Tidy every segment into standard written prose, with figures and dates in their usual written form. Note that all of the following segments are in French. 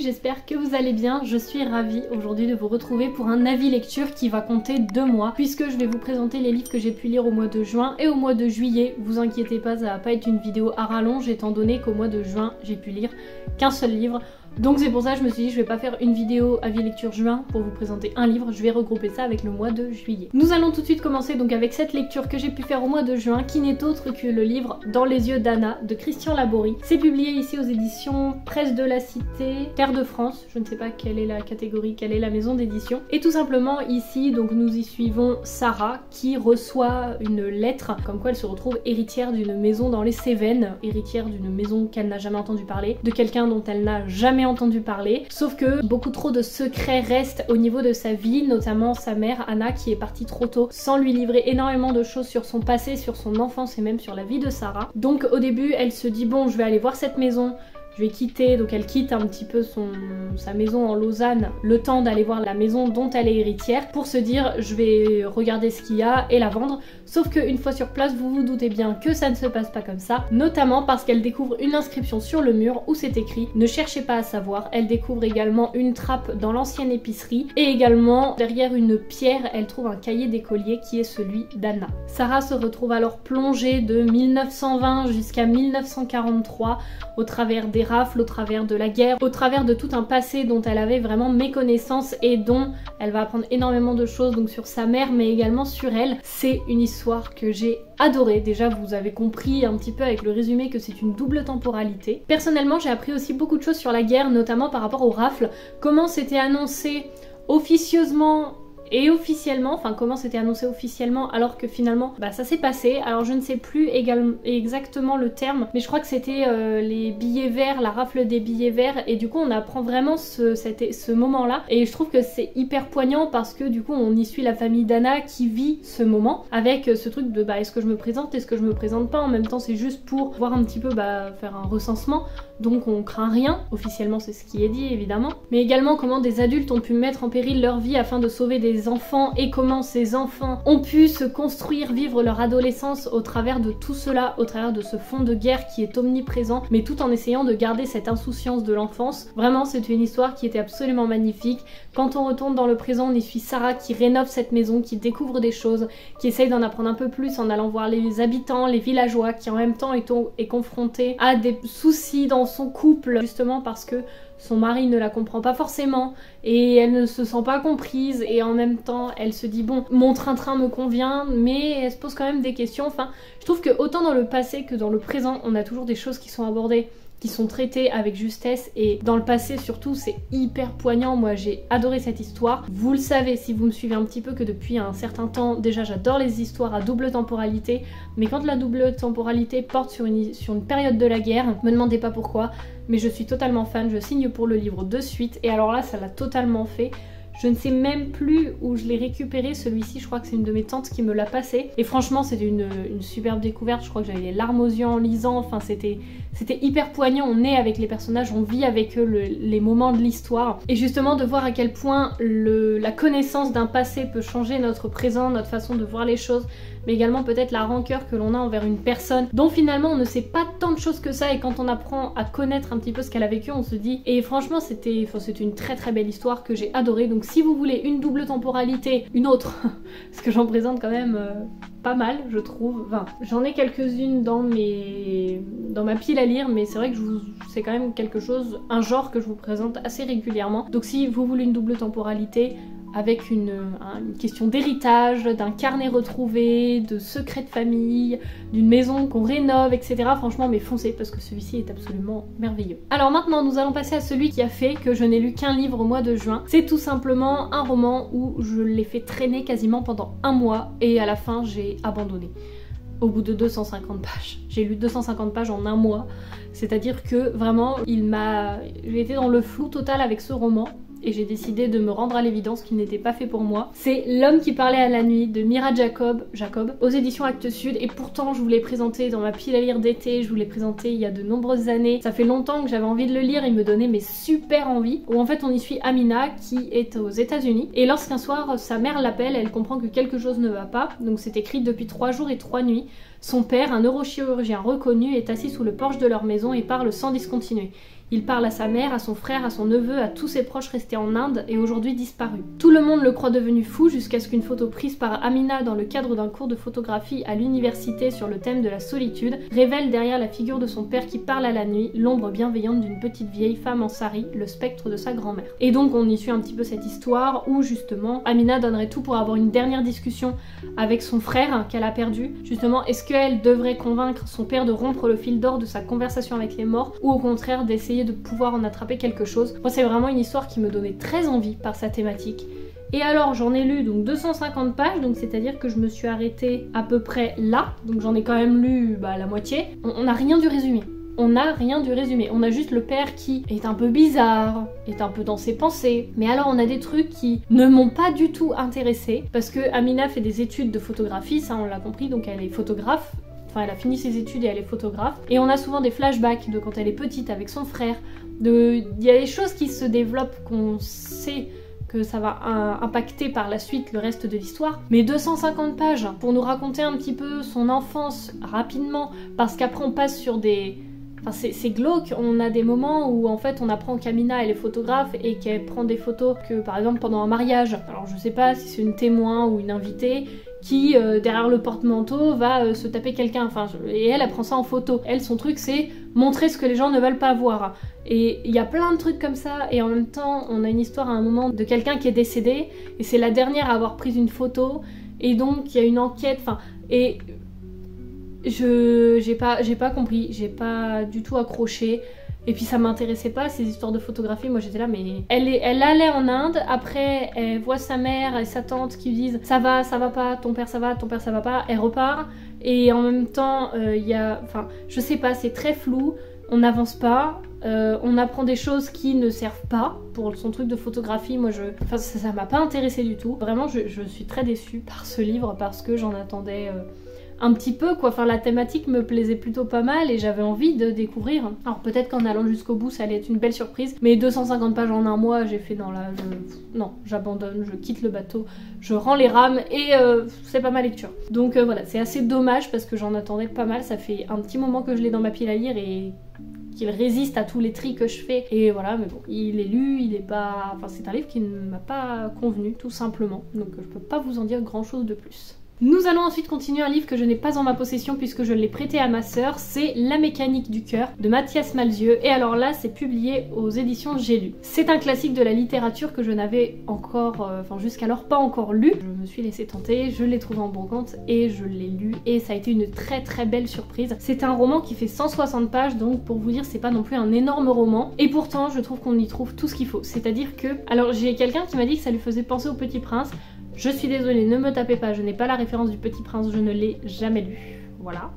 j'espère que vous allez bien. Je suis ravie aujourd'hui de vous retrouver pour un avis lecture qui va compter 2 mois puisque je vais vous présenter les livres que j'ai pu lire au mois de juin et au mois de juillet. Vous inquiétez pas, ça va pas être une vidéo à rallonge étant donné qu'au mois de juin j'ai pu lire qu'un seul livre. Donc c'est pour ça que je me suis dit je vais pas faire une vidéo avis lecture juin pour vous présenter un livre, je vais regrouper ça avec le mois de juillet. Nous allons tout de suite commencer donc avec cette lecture que j'ai pu faire au mois de juin qui n'est autre que le livre Dans les yeux d'Anna de Christian Laborie. C'est publié ici aux éditions Presse de la Cité, Terre de France, je ne sais pas quelle est la catégorie, quelle est la maison d'édition. Et tout simplement ici donc nous y suivons Sarah qui reçoit une lettre comme quoi elle se retrouve héritière d'une maison dans les Cévennes, héritière d'une maison qu'elle n'a jamais entendu parler, de quelqu'un dont elle n'a jamais entendu parler, sauf que beaucoup trop de secrets restent au niveau de sa vie, notamment sa mère Anna qui est partie trop tôt sans lui livrer énormément de choses sur son passé, sur son enfance et même sur la vie de Sarah. Donc au début elle se dit bon je vais aller voir cette maison, je vais quitter, donc elle quitte un petit peu sa maison en Lausanne, le temps d'aller voir la maison dont elle est héritière, pour se dire je vais regarder ce qu'il y a et la vendre. Sauf qu'une fois sur place, vous vous doutez bien que ça ne se passe pas comme ça, notamment parce qu'elle découvre une inscription sur le mur où c'est écrit « Ne cherchez pas à savoir ». Elle découvre également une trappe dans l'ancienne épicerie et également derrière une pierre, elle trouve un cahier d'écolier qui est celui d'Anna. Sarah se retrouve alors plongée de 1920 jusqu'à 1943 au travers des rafles, au travers de la guerre, au travers de tout un passé dont elle avait vraiment méconnaissance et dont elle va apprendre énormément de choses donc sur sa mère mais également sur elle. C'est une histoire que j'ai adorée. Déjà vous avez compris un petit peu avec le résumé que c'est une double temporalité. Personnellement j'ai appris aussi beaucoup de choses sur la guerre, notamment par rapport aux rafles, comment c'était annoncé officieusement et officiellement, enfin comment c'était annoncé officiellement alors que finalement ça s'est passé. Alors je ne sais plus exactement le terme, mais je crois que c'était les billets verts, la rafle des billets verts, et du coup on apprend vraiment ce moment là et je trouve que c'est hyper poignant parce que du coup on y suit la famille d'Anna qui vit ce moment avec ce truc de est-ce que je me présente, est-ce que je me présente pas, en même temps c'est juste pour voir un petit peu faire un recensement, donc on craint rien, officiellement c'est ce qui est dit évidemment, mais également comment des adultes ont pu mettre en péril leur vie afin de sauver des enfants et comment ces enfants ont pu se construire, vivre leur adolescence au travers de tout cela, au travers de ce fond de guerre qui est omniprésent, mais tout en essayant de garder cette insouciance de l'enfance. Vraiment c'est une histoire qui était absolument magnifique. Quand on retourne dans le présent, on y suit Sarah qui rénove cette maison, qui découvre des choses, qui essaye d'en apprendre un peu plus en allant voir les habitants, les villageois, qui en même temps est confrontée à des soucis dans son couple, justement parce que son mari ne la comprend pas forcément et elle ne se sent pas comprise, et en même temps elle se dit bon mon train-train me convient, mais elle se pose quand même des questions. Enfin je trouve que autant dans le passé que dans le présent on a toujours des choses qui sont abordées, qui sont traitées avec justesse, et dans le passé surtout c'est hyper poignant. Moi j'ai adoré cette histoire. Vous le savez si vous me suivez un petit peu que depuis un certain temps déjà j'adore les histoires à double temporalité, mais quand la double temporalité porte sur une période de la guerre, me demandez pas pourquoi, mais je suis totalement fan, je signe pour le livre de suite, et alors là ça l'a totalement fait. Je ne sais même plus où je l'ai récupéré, celui-ci, je crois que c'est une de mes tantes qui me l'a passé. Et franchement, c'était une superbe découverte, je crois que j'avais les larmes aux yeux en lisant, enfin c'était hyper poignant, on est avec les personnages, on vit avec eux les moments de l'histoire. Et justement de voir à quel point la connaissance d'un passé peut changer notre présent, notre façon de voir les choses, mais également peut-être la rancœur que l'on a envers une personne dont finalement on ne sait pas tant de choses que ça, et quand on apprend à connaître un petit peu ce qu'elle a vécu, on se dit... Et franchement c'était une très très belle histoire que j'ai adorée. Donc si vous voulez une double temporalité, une autre, parce que j'en présente quand même pas mal je trouve, enfin j'en ai quelques-unes dans ma pile à lire, mais c'est vrai que c'est quand même un genre que je vous présente assez régulièrement. Donc si vous voulez une double temporalité, avec une question d'héritage, d'un carnet retrouvé, de secrets de famille, d'une maison qu'on rénove, etc. Franchement, mais foncez parce que celui-ci est absolument merveilleux. Alors maintenant, nous allons passer à celui qui a fait que je n'ai lu qu'un livre au mois de juin. C'est tout simplement un roman où je l'ai fait traîner quasiment pendant 1 mois et à la fin, j'ai abandonné. Au bout de 250 pages. J'ai lu 250 pages en 1 mois. C'est-à-dire que vraiment, j'ai été dans le flou total avec ce roman. Et j'ai décidé de me rendre à l'évidence qu'il n'était pas fait pour moi. C'est L'homme qui parlait à la nuit de Mira Jacob aux éditions Actes Sud, et pourtant je vous l'ai présenté dans ma pile à lire d'été, je vous l'ai présenté il y a de nombreuses années. Ça fait longtemps que j'avais envie de le lire, il me donnait super envie. Où en fait on y suit Amina qui est aux États-Unis, et lorsqu'un soir sa mère l'appelle, elle comprend que quelque chose ne va pas. Donc c'est écrit depuis 3 jours et 3 nuits. Son père, un neurochirurgien reconnu, est assis sous le porche de leur maison et parle sans discontinuer. Il parle à sa mère, à son frère, à son neveu, à tous ses proches restés en Inde et aujourd'hui disparus. Tout le monde le croit devenu fou jusqu'à ce qu'une photo prise par Amina dans le cadre d'un cours de photographie à l'université sur le thème de la solitude révèle derrière la figure de son père qui parle à la nuit l'ombre bienveillante d'une petite vieille femme en sari, le spectre de sa grand-mère. Et donc on y suit un petit peu cette histoire où justement Amina donnerait tout pour avoir une dernière discussion avec son frère qu'elle a perdu. Justement, est-ce qu'elle devrait convaincre son père de rompre le fil d'or de sa conversation avec les morts ou au contraire d'essayer de pouvoir en attraper quelque chose. Moi c'est vraiment une histoire qui me donnait très envie par sa thématique. Et alors j'en ai lu donc 250 pages, donc c'est-à-dire que je me suis arrêtée à peu près là, donc j'en ai quand même lu la moitié. On n'a rien du résumé. On n'a rien du résumé, on a juste le père qui est un peu bizarre, est un peu dans ses pensées. Mais alors on a des trucs qui ne m'ont pas du tout intéressée, parce que Amina fait des études de photographie, ça on l'a compris, donc elle est photographe. Enfin, elle a fini ses études et elle est photographe. Et on a souvent des flashbacks de quand elle est petite avec son frère. Il y a des choses qui se développent qu'on sait que ça va impacter par la suite le reste de l'histoire. Mais 250 pages pour nous raconter un petit peu son enfance rapidement, parce qu'après on passe sur des... Enfin, c'est glauque, on a des moments où en fait on apprend qu'Amina elle est photographe et qu'elle prend des photos que par exemple pendant un mariage, alors je sais pas si c'est une témoin ou une invitée, qui derrière le porte-manteau va se taper quelqu'un, enfin, et elle prend ça en photo. Elle, son truc c'est montrer ce que les gens ne veulent pas voir. Et il y a plein de trucs comme ça, et en même temps on a une histoire à un moment de quelqu'un qui est décédé, et c'est la dernière à avoir pris une photo, et donc il y a une enquête, enfin, et... j'ai pas compris, j'ai pas du tout accroché. Et puis ça m'intéressait pas ces histoires de photographie, moi j'étais là mais... Elle allait en Inde, après elle voit sa mère et sa tante qui lui disent ça va pas, ton père ça va pas, elle repart. Et en même temps il y a... Enfin je sais pas, c'est très flou, on n'avance pas, on apprend des choses qui ne servent pas pour son truc de photographie. Moi enfin ça m'a pas intéressé du tout. Vraiment je suis très déçue par ce livre parce que j'en attendais... un petit peu quoi, enfin la thématique me plaisait plutôt pas mal et j'avais envie de découvrir. Alors peut-être qu'en allant jusqu'au bout ça allait être une belle surprise, mais 250 pages en un mois j'ai fait dans la... Non, j'abandonne, je quitte le bateau, je rends les rames et c'est pas ma lecture. Donc voilà, c'est assez dommage parce que j'en attendais pas mal, ça fait un petit moment que je l'ai dans ma pile à lire et qu'il résiste à tous les tris que je fais. Et voilà, mais bon, il est lu, il est pas... Enfin c'est un livre qui ne m'a pas convenu tout simplement, donc je peux pas vous en dire grand chose de plus. Nous allons ensuite continuer un livre que je n'ai pas en ma possession puisque je l'ai prêté à ma sœur, c'est La mécanique du cœur de Mathias Malzieu, et alors là c'est publié aux éditions J'ai lu. C'est un classique de la littérature que je n'avais encore, enfin jusqu'alors pas encore lu. Je me suis laissée tenter, je l'ai trouvé en brocante et je l'ai lu et ça a été une très très belle surprise. C'est un roman qui fait 160 pages, donc pour vous dire c'est pas non plus un énorme roman, et pourtant je trouve qu'on y trouve tout ce qu'il faut. C'est-à-dire que, alors j'ai quelqu'un qui m'a dit que ça lui faisait penser au Petit Prince. Je suis désolée, ne me tapez pas, je n'ai pas la référence du Petit Prince, je ne l'ai jamais lu. Voilà,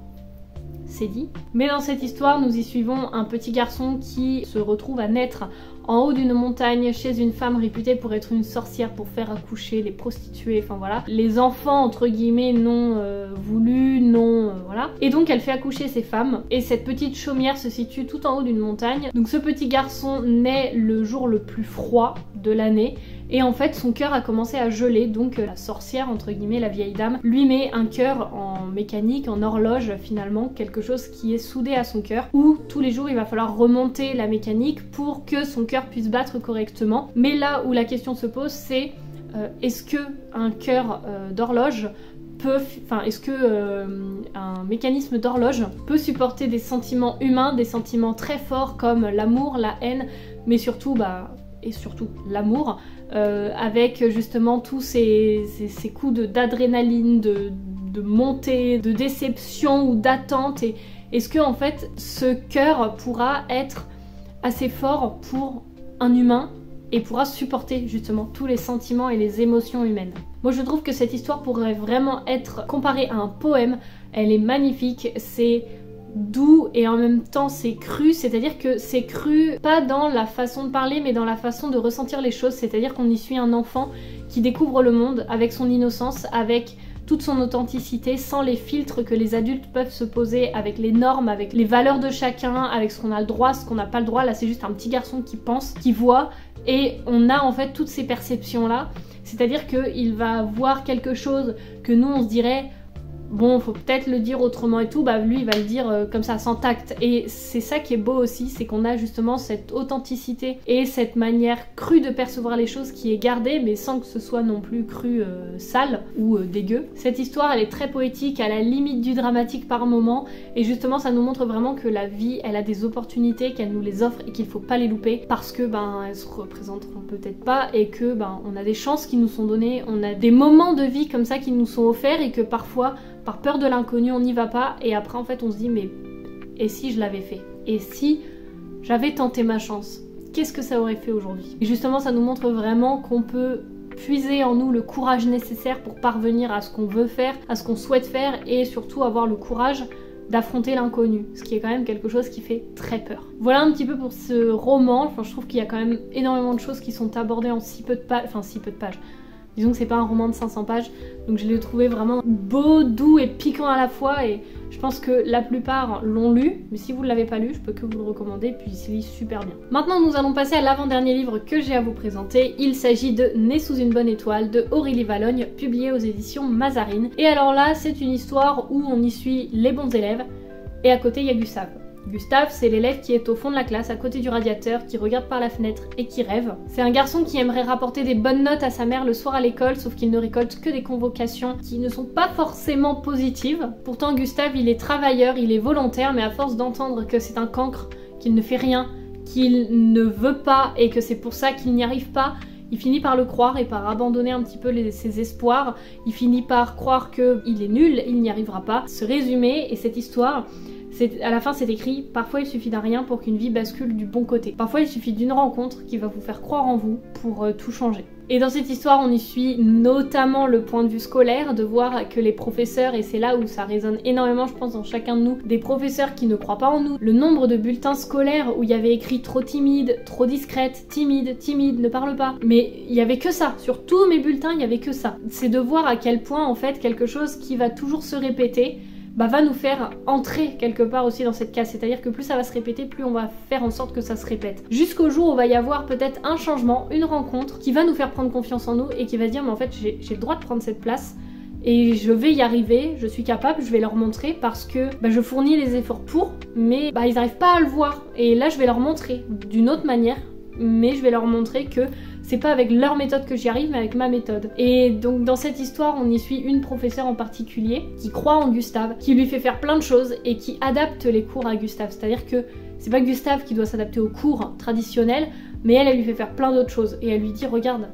c'est dit. Mais dans cette histoire, nous y suivons un petit garçon qui se retrouve à naître en haut d'une montagne chez une femme réputée pour être une sorcière, pour faire accoucher les prostituées, enfin voilà. Les enfants, entre guillemets, non voulus, non... voilà. Et donc elle fait accoucher ces femmes, et cette petite chaumière se situe tout en haut d'une montagne. Donc ce petit garçon naît le jour le plus froid de l'année, et en fait son cœur a commencé à geler, donc la sorcière, entre guillemets, la vieille dame, lui met un cœur en mécanique, en horloge finalement, quelque chose qui est soudé à son cœur, où tous les jours il va falloir remonter la mécanique pour que son cœur puisse battre correctement. Mais là où la question se pose, c'est est-ce que un cœur d'horloge peut, enfin est-ce que un mécanisme d'horloge peut supporter des sentiments humains, des sentiments très forts comme l'amour, la haine, mais surtout et surtout l'amour, avec justement tous ces coups d'adrénaline, de montée, de déception ou d'attente, et est-ce que en fait ce cœur pourra être assez fort pour un humain et pourra supporter justement tous les sentiments et les émotions humaines. Moi je trouve que cette histoire pourrait vraiment être comparée à un poème. Elle est magnifique, c'est doux et en même temps c'est cru, c'est-à-dire que c'est cru pas dans la façon de parler mais dans la façon de ressentir les choses, c'est-à-dire qu'on y suit un enfant qui découvre le monde avec son innocence, avec toute son authenticité, sans les filtres que les adultes peuvent se poser, avec les normes, avec les valeurs de chacun, avec ce qu'on a le droit, ce qu'on n'a pas le droit. Là c'est juste un petit garçon qui pense, qui voit, et on a en fait toutes ces perceptions là, c'est-à-dire qu'il va voir quelque chose que nous on se dirait bon faut peut-être le dire autrement et tout, bah lui il va le dire comme ça sans tact. Et c'est ça qui est beau aussi, c'est qu'on a justement cette authenticité et cette manière crue de percevoir les choses qui est gardée, mais sans que ce soit non plus cru sale ou dégueu. Cette histoire elle est très poétique, à la limite du dramatique par moment, et justement ça nous montre vraiment que la vie elle a des opportunités, qu'elle nous les offre et qu'il faut pas les louper parce que elles se représenteront peut-être pas, et que on a des chances qui nous sont données, on a des moments de vie comme ça qui nous sont offerts, et que parfois par peur de l'inconnu on n'y va pas, et après en fait on se dit mais et si je l'avais fait, et si j'avais tenté ma chance, qu'est-ce que ça aurait fait aujourd'hui? Et justement ça nous montre vraiment qu'on peut puiser en nous le courage nécessaire pour parvenir à ce qu'on veut faire, à ce qu'on souhaite faire, et surtout avoir le courage d'affronter l'inconnu, ce qui est quand même quelque chose qui fait très peur. Voilà un petit peu pour ce roman. Enfin, je trouve qu'il y a quand même énormément de choses qui sont abordées en si peu de pages, enfin si peu de pages. Disons que c'est pas un roman de 500 pages, donc je l'ai trouvé vraiment beau, doux et piquant à la fois, et je pense que la plupart l'ont lu, mais si vous ne l'avez pas lu, je peux que vous le recommander, puis il se lit super bien. Maintenant nous allons passer à l'avant-dernier livre que j'ai à vous présenter. Il s'agit de Né sous une bonne étoile de Aurélie Valogne, publié aux éditions Mazarine. Et alors là, c'est une histoire où on y suit les bons élèves, et à côté il y a Gustave. Gustave, c'est l'élève qui est au fond de la classe, à côté du radiateur, qui regarde par la fenêtre et qui rêve. C'est un garçon qui aimerait rapporter des bonnes notes à sa mère le soir à l'école, sauf qu'il ne récolte que des convocations qui ne sont pas forcément positives. Pourtant, Gustave, il est travailleur, il est volontaire, mais à force d'entendre que c'est un cancre, qu'il ne fait rien, qu'il ne veut pas et que c'est pour ça qu'il n'y arrive pas, il finit par le croire et par abandonner un petit peu ses espoirs. Il finit par croire qu'il est nul, il n'y arrivera pas. Ce résumé et cette histoire, à la fin c'est écrit « Parfois il suffit d'un rien pour qu'une vie bascule du bon côté. Parfois il suffit d'une rencontre qui va vous faire croire en vous pour tout changer. » Et dans cette histoire on y suit notamment le point de vue scolaire, de voir que les professeurs, et c'est là où ça résonne énormément je pense dans chacun de nous, des professeurs qui ne croient pas en nous. Le nombre de bulletins scolaires où il y avait écrit trop timide, trop discrète, timide, ne parle pas. Mais il y avait que ça, sur tous mes bulletins il y avait que ça. C'est de voir à quel point en fait quelque chose qui va toujours se répéter va nous faire entrer quelque part aussi dans cette case, c'est-à-dire que plus ça va se répéter, plus on va faire en sorte que ça se répète. Jusqu'au jour où il va y avoir peut-être un changement, une rencontre, qui va nous faire prendre confiance en nous et qui va dire mais en fait j'ai le droit de prendre cette place et je vais y arriver, je suis capable, je vais leur montrer parce que je fournis les efforts pour, mais ils n'arrivent pas à le voir. Et là je vais leur montrer d'une autre manière, mais je vais leur montrer que c'est pas avec leur méthode que j'y arrive, mais avec ma méthode. Et donc dans cette histoire, on y suit une professeure en particulier qui croit en Gustave, qui lui fait faire plein de choses et qui adapte les cours à Gustave. C'est-à-dire que c'est pas Gustave qui doit s'adapter aux cours traditionnels, mais elle lui fait faire plein d'autres choses. Et elle lui dit, regarde,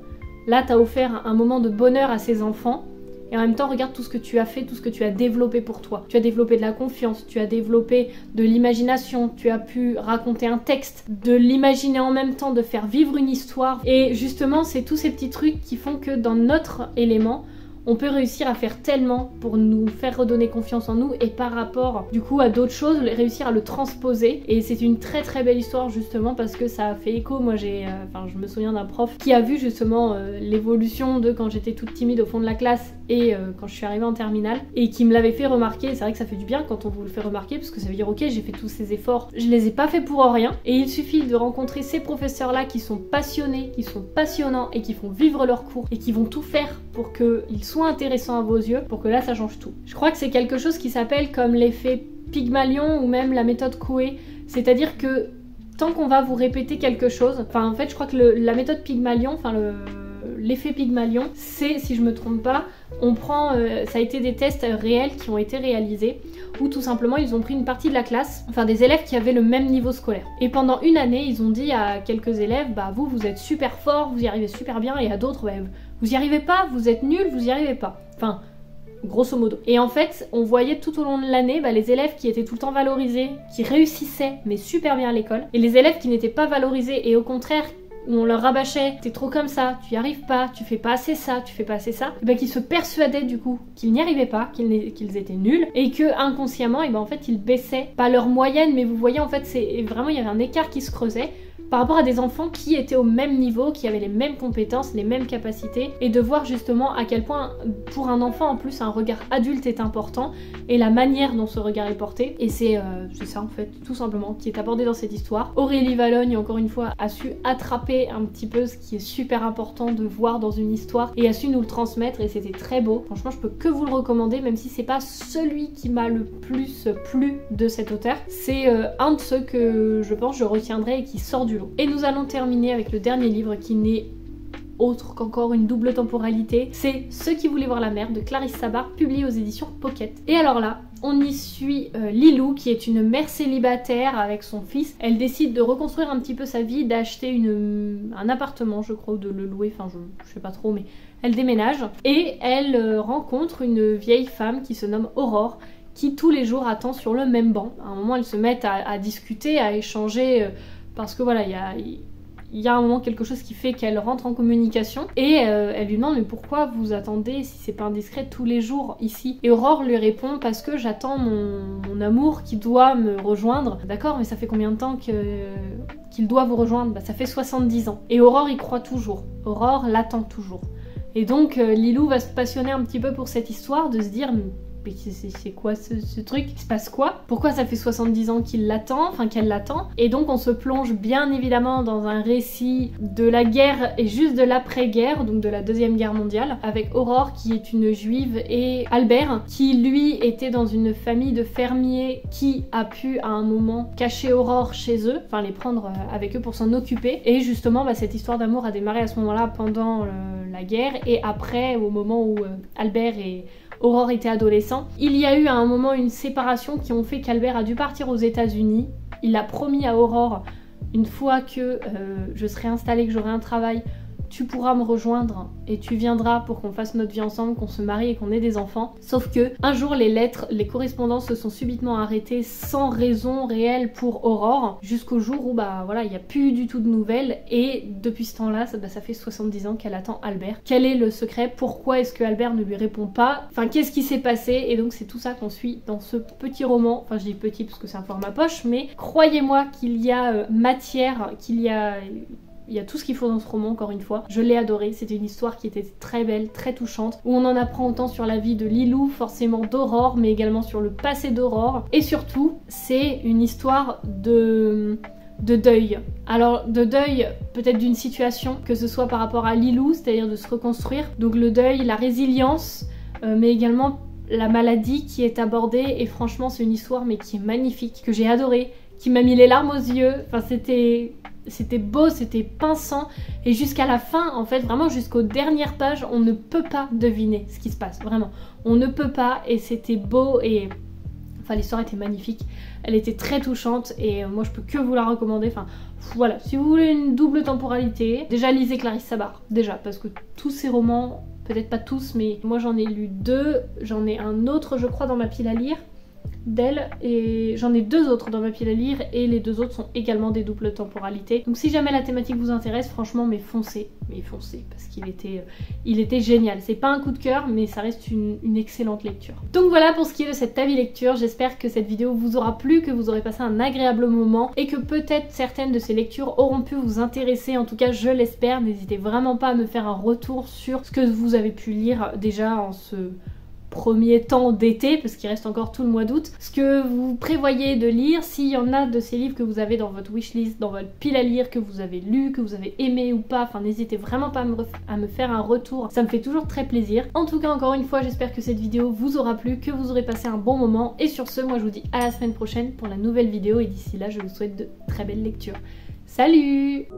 là t'as offert un moment de bonheur à ces enfants, et en même temps regarde tout ce que tu as fait, tout ce que tu as développé pour toi. Tu as développé de la confiance, tu as développé de l'imagination, tu as pu raconter un texte, de l'imaginer en même temps, de faire vivre une histoire. Et justement c'est tous ces petits trucs qui font que dans notre élément, on peut réussir à faire tellement pour nous faire redonner confiance en nous, et par rapport du coup à d'autres choses, réussir à le transposer. Et c'est une très très belle histoire justement parce que ça a fait écho. Moi je me souviens d'un prof qui a vu justement l'évolution de quand j'étais toute timide au fond de la classe et quand je suis arrivée en terminale, et qui me l'avait fait remarquer. C'est vrai que ça fait du bien quand on vous le fait remarquer, parce que ça veut dire ok, j'ai fait tous ces efforts, je les ai pas fait pour rien. Et il suffit de rencontrer ces professeurs là qui sont passionnés, qui sont passionnants et qui font vivre leurs cours et qui vont tout faire pour qu'ils soient intéressants à vos yeux, pour que là ça change tout. Je crois que c'est quelque chose qui s'appelle comme l'effet Pygmalion ou même la méthode Coué, c'est-à-dire que tant qu'on va vous répéter quelque chose, enfin en fait je crois que la méthode Pygmalion, l'effet Pygmalion, c'est, si je me trompe pas, on prend, ça a été des tests réels qui ont été réalisés, où tout simplement ils ont pris une partie de la classe, enfin des élèves qui avaient le même niveau scolaire. Et pendant une année, ils ont dit à quelques élèves, vous êtes super forts, vous y arrivez super bien, et à d'autres, vous y arrivez pas, vous êtes nuls, vous y arrivez pas. Enfin, grosso modo. Et en fait, on voyait tout au long de l'année les élèves qui étaient tout le temps valorisés, qui réussissaient, mais super bien à l'école, et les élèves qui n'étaient pas valorisés, et au contraire, où on leur rabâchait, t'es trop comme ça, tu y arrives pas, tu fais pas assez ça, tu fais pas assez ça, et qui se persuadaient du coup qu'ils n'y arrivaient pas, qu'ils étaient nuls, et que inconsciemment, en fait, ils baissaient, pas leur moyenne, mais vous voyez, en fait, vraiment, il y avait un écart qui se creusait par rapport à des enfants qui étaient au même niveau, qui avaient les mêmes compétences, les mêmes capacités, et de voir justement à quel point, pour un enfant en plus, un regard adulte est important, et la manière dont ce regard est porté, et c'est ça en fait, tout simplement, qui est abordé dans cette histoire. Aurélie Valogne, encore une fois, a su attraper capté un petit peu ce qui est super important de voir dans une histoire et a su nous le transmettre et c'était très beau. Franchement, je peux que vous le recommander, même si c'est pas celui qui m'a le plus plu de cet auteur. C'est un de ceux que je pense je retiendrai et qui sort du lot. Et nous allons terminer avec le dernier livre qui n'est autre qu'encore une double temporalité. C'est Ceux qui voulaient voir la mer de Clarisse Sabart, publié aux éditions Pocket. Et alors là, on y suit Lilou qui est une mère célibataire avec son fils. Elle décide de reconstruire un petit peu sa vie, d'acheter un appartement, je crois, ou de le louer, enfin je sais pas trop, mais elle déménage. Et elle rencontre une vieille femme qui se nomme Aurore, qui tous les jours attend sur le même banc. À un moment, elles se mettent à discuter, à échanger, parce que voilà, il y a un moment quelque chose qui fait qu'elle rentre en communication et elle lui demande mais pourquoi vous attendez si c'est pas indiscret tous les jours ici? Et Aurore lui répond parce que j'attends mon amour qui doit me rejoindre. D'accord, mais ça fait combien de temps qu'il doit vous rejoindre? Bah ça fait 70 ans. Et Aurore y croit toujours. Aurore l'attend toujours. Et donc Lilou va se passionner un petit peu pour cette histoire, de se dire mais c'est quoi ce truc? Il se passe quoi? Pourquoi ça fait 70 ans qu'il l'attend, enfin qu'elle l'attend? Et donc on se plonge bien évidemment dans un récit de la guerre et juste de l'après-guerre, donc de la Deuxième Guerre mondiale, avec Aurore qui est une juive et Albert qui lui était dans une famille de fermiers qui a pu à un moment cacher Aurore chez eux, enfin les prendre avec eux pour s'en occuper. Et justement cette histoire d'amour a démarré à ce moment-là pendant la guerre et après au moment où Albert et Aurore était adolescent. Il y a eu à un moment une séparation qui ont fait qu'Albert a dû partir aux États-Unis. Il a promis à Aurore, une fois que je serai installée, que j'aurai un travail, tu pourras me rejoindre et tu viendras pour qu'on fasse notre vie ensemble, qu'on se marie et qu'on ait des enfants. Sauf que un jour les lettres, les correspondances se sont subitement arrêtées sans raison réelle pour Aurore, jusqu'au jour où bah voilà, il n'y a plus du tout de nouvelles et depuis ce temps-là, ça fait 70 ans qu'elle attend Albert. Quel est le secret? Pourquoi est-ce que Albert ne lui répond pas? Enfin, qu'est-ce qui s'est passé? Et donc c'est tout ça qu'on suit dans ce petit roman. Enfin, je dis petit parce que c'est un format poche, mais croyez-moi qu'il y a matière, il y a tout ce qu'il faut dans ce roman, encore une fois. Je l'ai adoré, c'était une histoire qui était très belle, très touchante, où on en apprend autant sur la vie de Lilou, forcément d'Aurore, mais également sur le passé d'Aurore. Et surtout, c'est une histoire de deuil. Alors, de deuil peut-être d'une situation, que ce soit par rapport à Lilou, c'est-à-dire de se reconstruire. Donc le deuil, la résilience, mais également la maladie qui est abordée. Et franchement, c'est une histoire mais qui est magnifique, que j'ai adorée, qui m'a mis les larmes aux yeux. Enfin, c'était beau, c'était pinçant et jusqu'à la fin, en fait, vraiment jusqu'aux dernières pages, on ne peut pas deviner ce qui se passe, vraiment. On ne peut pas et c'était beau et... Enfin, l'histoire était magnifique, elle était très touchante et moi je peux que vous la recommander. Enfin, voilà, si vous voulez une double temporalité, déjà lisez Clarisse Sabart, déjà, parce que tous ces romans, peut-être pas tous, mais moi j'en ai lu 2, j'en ai un autre je crois dans ma pile à lire d'elle et j'en ai 2 autres dans ma pile à lire et les 2 autres sont également des doubles temporalités. Donc si jamais la thématique vous intéresse, franchement mais foncez parce qu'il était génial. C'est pas un coup de cœur mais ça reste une excellente lecture. Donc voilà pour ce qui est de cette avis lecture, j'espère que cette vidéo vous aura plu, que vous aurez passé un agréable moment et que peut-être certaines de ces lectures auront pu vous intéresser, en tout cas je l'espère. N'hésitez vraiment pas à me faire un retour sur ce que vous avez pu lire déjà en ce premier temps d'été, parce qu'il reste encore tout le mois d'août, ce que vous prévoyez de lire, s'il y en a de ces livres que vous avez dans votre wishlist, dans votre pile à lire, que vous avez lu, que vous avez aimé ou pas, enfin n'hésitez vraiment pas à me faire un retour, ça me fait toujours très plaisir. En tout cas, encore une fois, j'espère que cette vidéo vous aura plu, que vous aurez passé un bon moment, et sur ce, moi je vous dis à la semaine prochaine pour la nouvelle vidéo, et d'ici là, je vous souhaite de très belles lectures. Salut!